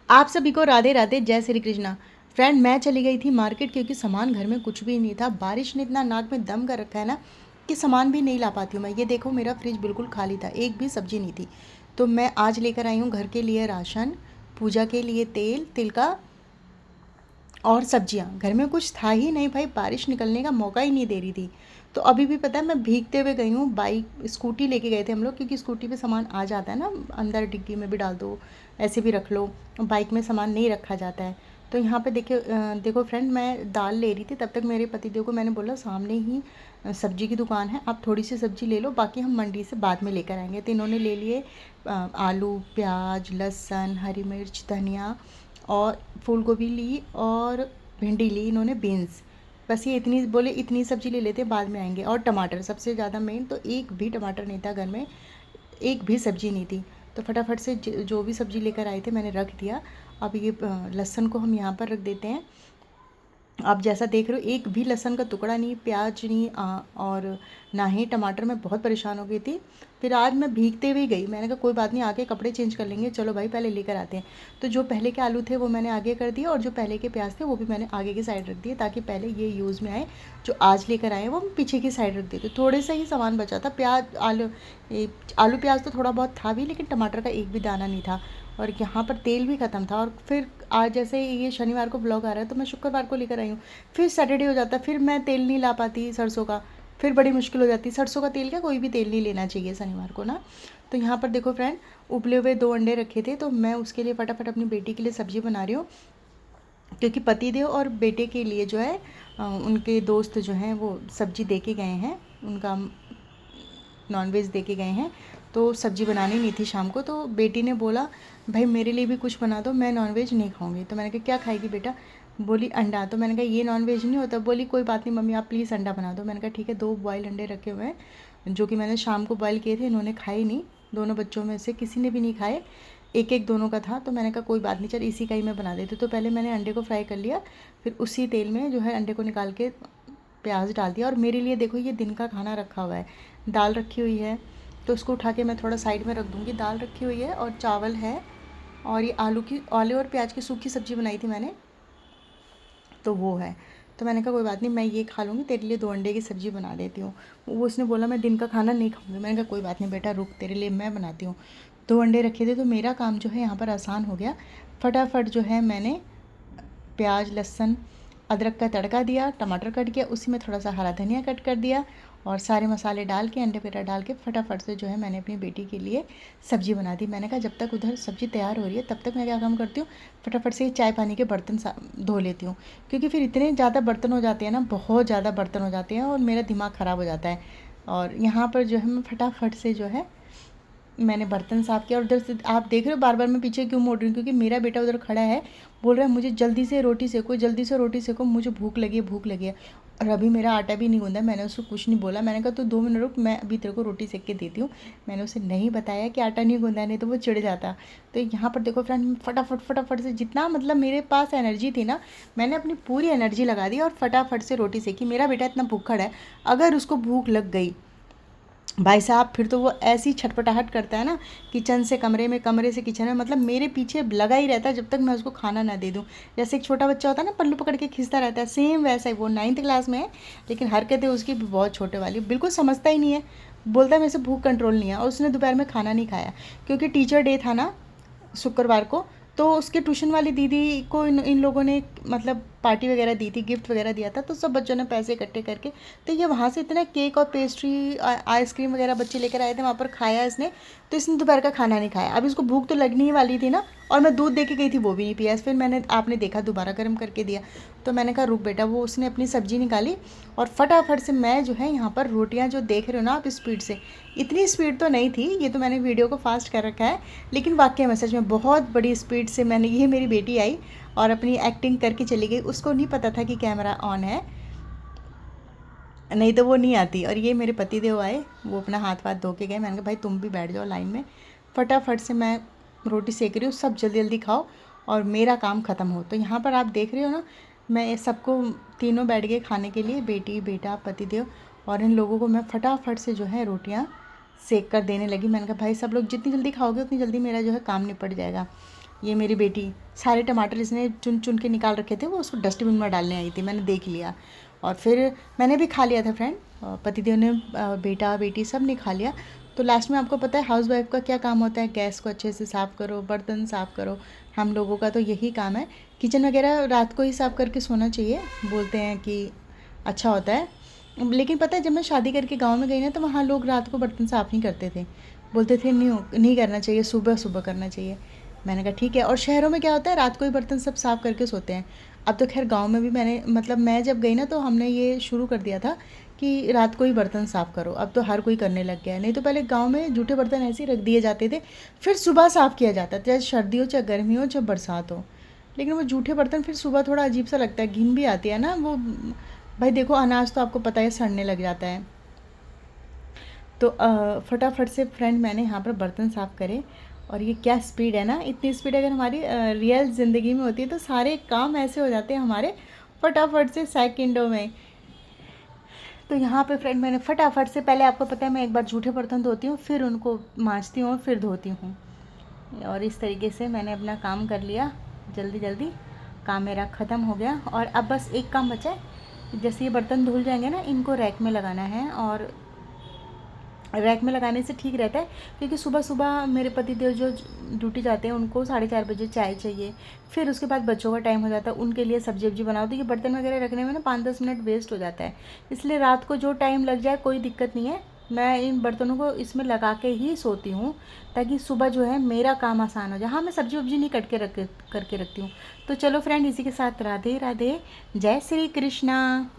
आप सभी को राधे राधे, जय श्री कृष्णा। फ्रेंड, मैं चली गई थी मार्केट क्योंकि सामान घर में कुछ भी नहीं था। बारिश ने इतना नाक में दम कर रखा है ना कि सामान भी नहीं ला पाती हूँ मैं। ये देखो, मेरा फ्रिज बिल्कुल खाली था, एक भी सब्जी नहीं थी। तो मैं आज लेकर आई हूँ घर के लिए राशन, पूजा के लिए तेल, तिल का, और सब्जियां। घर में कुछ था ही नहीं भाई, बारिश निकलने का मौका ही नहीं दे रही थी। तो अभी भी पता है, मैं भीगते हुए गई हूँ। बाइक स्कूटी लेके गए थे हम लोग, क्योंकि स्कूटी पे सामान आ जाता है ना, अंदर डिग्गी में भी डाल दो, ऐसे भी रख लो। बाइक में सामान नहीं रखा जाता है। तो यहाँ पे देखिए, देखो फ्रेंड, मैं दाल ले रही थी, तब तक मेरे पतिदेव को मैंने बोला सामने ही सब्जी की दुकान है, आप थोड़ी सी सब्जी ले लो, बाकी हम मंडी से बाद में लेकर आएंगे। तो इन्होंने ले लिए आलू, प्याज, लहसुन, हरी मिर्च, धनिया, और फूल गोभी ली, और भिंडी ली इन्होंने, बीन्स। बस ये इतनी बोले, इतनी सब्जी ले लेते बाद में आएंगे। और टमाटर सबसे ज़्यादा मेन, तो एक भी टमाटर नहीं था घर में, एक भी सब्जी नहीं थी। तो फटाफट से जो भी सब्जी लेकर आए थे मैंने रख दिया। अब ये लहसुन को हम यहाँ पर रख देते हैं। आप जैसा देख रहे हो, एक भी लहसुन का टुकड़ा नहीं, प्याज नहीं, और ना ही टमाटर। मैं बहुत परेशान हो गई थी। फिर आज मैं भीगते हुए गई, मैंने कहा कोई बात नहीं, आके कपड़े चेंज कर लेंगे, चलो भाई पहले लेकर आते हैं। तो जो पहले के आलू थे वो मैंने आगे कर दिए, और जो पहले के प्याज थे वो भी मैंने आगे की साइड रख दिए, ताकि पहले ये यूज़ में आए। जो आज लेकर आए वो हम पीछे की साइड रख दिए। तो थोड़े सा ही सामान बचा था, प्याज, आलू प्याज तो थोड़ा बहुत था भी, लेकिन टमाटर का एक भी दाना नहीं था। और यहाँ पर तेल भी ख़त्म था। और फिर आज जैसे ये शनिवार को ब्लॉग आ रहा है, तो मैं शुक्रवार को लेकर आई हूँ। फिर सैटरडे हो जाता, फिर मैं तेल नहीं ला पाती सरसों का, फिर बड़ी मुश्किल हो जाती। सरसों का तेल क्या, कोई भी तेल नहीं लेना चाहिए शनिवार को ना। तो यहाँ पर देखो फ्रेंड, उबले हुए 2 अंडे रखे थे, तो मैं उसके लिए फटाफट अपनी बेटी के लिए सब्ज़ी बना रही हूँ। क्योंकि पतिदेव और बेटे के लिए जो है, उनके दोस्त जो हैं वो सब्ज़ी दे के गए हैं, उनका नॉनवेज दे के गए हैं। तो सब्ज़ी बनानी नहीं थी शाम को। तो बेटी ने बोला भाई मेरे लिए भी कुछ बना दो, मैं नॉनवेज नहीं खाऊंगी। तो मैंने कहा क्या खाएगी बेटा? बोली अंडा। तो मैंने कहा ये नॉनवेज नहीं होता। बोली कोई बात नहीं मम्मी, आप प्लीज़ अंडा बना दो। मैंने कहा ठीक है। 2 बॉयल अंडे रखे हुए हैं, जो कि मैंने शाम को बॉयल किए थे। इन्होंने खाए नहीं, दोनों बच्चों में से किसी ने भी नहीं खाए। एक एक दोनों का था। तो मैंने कहा कोई बात नहीं, चल इसी का ही मैं बना देती। तो पहले मैंने अंडे को फ्राई कर लिया, फिर उसी तेल में जो है अंडे को निकाल के प्याज डाल दिया। और मेरे लिए देखो, ये दिन का खाना रखा हुआ है, दाल रखी हुई है, तो उसको उठा के मैं थोड़ा साइड में रख दूँगी। दाल रखी हुई है और चावल है, और ये आलू और प्याज की सूखी सब्ज़ी बनाई थी मैंने, तो वो है। तो मैंने कहा कोई बात नहीं, मैं ये खा लूँगी, तेरे लिए 2 अंडे की सब्ज़ी बना देती हूँ। वो उसने बोला मैं दिन का खाना नहीं खाऊँगी। मैंने कहा कोई बात नहीं बेटा, रुक, तेरे लिए मैं बनाती हूँ। 2 अंडे रखे थे, तो मेरा काम जो है यहाँ पर आसान हो गया। फटाफट जो है मैंने प्याज, लहसुन, अदरक का तड़का दिया, टमाटर कट किया, उसी में थोड़ा सा हरा धनिया कट कर दिया, और सारे मसाले डाल के, अंडे वगैरह डाल के फटाफट से जो है मैंने अपनी बेटी के लिए सब्ज़ी बना दी। मैंने कहा जब तक उधर सब्ज़ी तैयार हो रही है, तब तक मैं क्या काम करती हूँ, फटाफट से चाय पानी के बर्तन धो लेती हूँ। क्योंकि फिर इतने ज़्यादा बर्तन हो जाते हैं ना, बहुत ज़्यादा बर्तन हो जाते हैं, और मेरा दिमाग ख़राब हो जाता है। और यहाँ पर जो है मैं फटाफट से जो है मैंने बर्तन साफ़ किया। और उधर से आप देख रहे हो बार बार मैं पीछे क्यों मोड़ रही हूँ, क्योंकि मेरा बेटा उधर खड़ा है, बोल रहा है मुझे जल्दी से रोटी सेको, जल्दी से रोटी सेको, मुझे भूख लगी है, भूख लगी है। और अभी मेरा आटा भी नहीं गूंदा। मैंने उसको कुछ नहीं बोला। मैंने कहा तू 2 मिनट रुक, मैं अभी तेरे को रोटी सेक के देती हूँ। मैंने उसे नहीं बताया कि आटा नहीं गूंदा, नहीं तो वो चिढ़ जाता। तो यहाँ पर देखो फ्रेंड, फटाफट फटाफट से जितना मतलब मेरे पास एनर्जी थी ना, मैंने अपनी पूरी एनर्जी लगा दी और फटाफट से रोटी सेकी। मेरा बेटा इतना भूखड़ है, अगर उसको भूख लग गई भाई साहब, फिर तो वो ऐसी छटपटाहट करता है ना, किचन से कमरे में, कमरे से किचन में, मतलब मेरे पीछे लगा ही रहता है जब तक मैं उसको खाना ना दे दूँ। जैसे एक छोटा बच्चा होता है ना, पल्लू पकड़ के खींचता रहता है, सेम वैसा ही। वो 9th क्लास में है, लेकिन हरकतें उसकी भी बहुत छोटे वाली, बिल्कुल समझता ही नहीं है। बोलता है मेरे से भूख कंट्रोल नहीं है। और उसने दोपहर में खाना नहीं खाया, क्योंकि टीचर डे था ना शुक्रवार को। तो उसके ट्यूशन वाली दीदी को इन लोगों ने मतलब पार्टी वगैरह दी थी, गिफ्ट वगैरह दिया था। तो सब बच्चों ने पैसे इकट्ठे करके, तो ये वहाँ से इतना केक और पेस्ट्री, आइसक्रीम वगैरह बच्चे लेकर आए थे, वहाँ पर खाया इसने। तो इसने दोपहर का खाना नहीं खाया। अब इसको भूख तो लगनी ही वाली थी ना, और मैं दूध दे के गई थी, वो भी नहीं पिया। फिर मैंने, आपने देखा, दोबारा गर्म करके दिया। तो मैंने कहा रुक बेटा। वो उसने अपनी सब्ज़ी निकाली, और फटाफट से मैं जो है यहाँ पर रोटियाँ, जो देख रहे हो ना आप स्पीड से, इतनी स्पीड तो नहीं थी, ये तो मैंने वीडियो को फास्ट कर रखा है, लेकिन वाकई में सच में बहुत बड़ी स्पीड से मैंने, ये मेरी बेटी आई और अपनी एक्टिंग करके चली गई। उसको नहीं पता था कि कैमरा ऑन है, नहीं तो वो नहीं आती। और ये मेरे पति देव आए, वो अपना हाथ वाथ धो के गए। मैंने कहा भाई तुम भी बैठ जाओ लाइन में। फटाफट से मैं रोटी सेक रही हूँ, सब जल्दी जल्दी खाओ और मेरा काम ख़त्म हो। तो यहाँ पर आप देख रहे हो ना, मैं सबको, तीनों बैठ गए खाने के लिए, बेटी, बेटा, पति देव, और इन लोगों को मैं फटाफट से जो है रोटियाँ सेक कर देने लगी। मैंने कहा भाई सब लोग जितनी जल्दी खाओगे उतनी जल्दी मेरा जो है काम निपट जाएगा। ये मेरी बेटी सारे टमाटर इसने चुन चुन के निकाल रखे थे, वो उसको डस्टबिन में डालने आई थी, मैंने देख लिया और फिर मैंने भी खा लिया था फ्रेंड। पतिदेव ने, बेटा बेटी सब ने खा लिया। तो लास्ट में आपको पता है हाउस वाइफ का क्या काम होता है, गैस को अच्छे से साफ़ करो, बर्तन साफ़ करो। हम लोगों का तो यही काम है। किचन वगैरह रात को ही साफ़ करके सोना चाहिए, बोलते हैं कि अच्छा होता है। लेकिन पता है जब मैं शादी करके गांव में गई ना, तो वहाँ लोग रात को बर्तन साफ़ नहीं करते थे, बोलते थे नहीं करना चाहिए, सुबह सुबह करना चाहिए। मैंने कहा ठीक है। और शहरों में क्या होता है, रात को ही बर्तन सब साफ़ करके सोते हैं। अब तो खैर गांव में भी मैंने, मतलब मैं जब गई ना, तो हमने ये शुरू कर दिया था कि रात को ही बर्तन साफ़ करो। अब तो हर कोई करने लग गया है, नहीं तो पहले गांव में जूठे बर्तन ऐसे ही रख दिए जाते थे, फिर सुबह साफ़ किया जाता था, चाहे सर्दी हो, चाहे गर्मी हो, चाहे बरसात हो। लेकिन वो जूठे बर्तन फिर सुबह थोड़ा अजीब सा लगता है, घिन भी आती है ना वो। भाई देखो, अनाज तो आपको पता है सड़ने लग जाता है। तो फटाफट से फ्रेंड मैंने यहाँ पर बर्तन साफ़ करे। और ये क्या स्पीड है ना, इतनी स्पीड अगर हमारी रियल ज़िंदगी में होती है तो सारे काम ऐसे हो जाते हैं हमारे फटाफट से, सेकंडों में। तो यहाँ पे फ्रेंड मैंने फटाफट से, पहले आपको पता है मैं एक बार जूठे बर्तन धोती हूँ, फिर उनको मांजती हूँ और फिर धोती हूँ। और इस तरीके से मैंने अपना काम कर लिया, जल्दी जल्दी काम मेरा ख़त्म हो गया। और अब बस एक काम बचा है, जैसे ये बर्तन धुल जाएंगे ना, इनको रैक में लगाना है। और रैक में लगाने से ठीक रहता है, क्योंकि सुबह सुबह मेरे पतिदेव जो ड्यूटी जाते हैं उनको 4:30 बजे चाय चाहिए, फिर उसके बाद बच्चों का टाइम हो जाता है, उनके लिए सब्जी वब्जी बनाओ, तो ये बर्तन वगैरह रखने में ना 5-10 मिनट वेस्ट हो जाता है। इसलिए रात को जो टाइम लग जाए कोई दिक्कत नहीं है, मैं इन बर्तनों को इसमें लगा के ही सोती हूँ, ताकि सुबह जो है मेरा काम आसान हो जाए। हाँ, मैं सब्जी वब्जी नहीं कट के करके रखती हूँ। तो चलो फ्रेंड, इसी के साथ राधे राधे, जय श्री कृष्णा।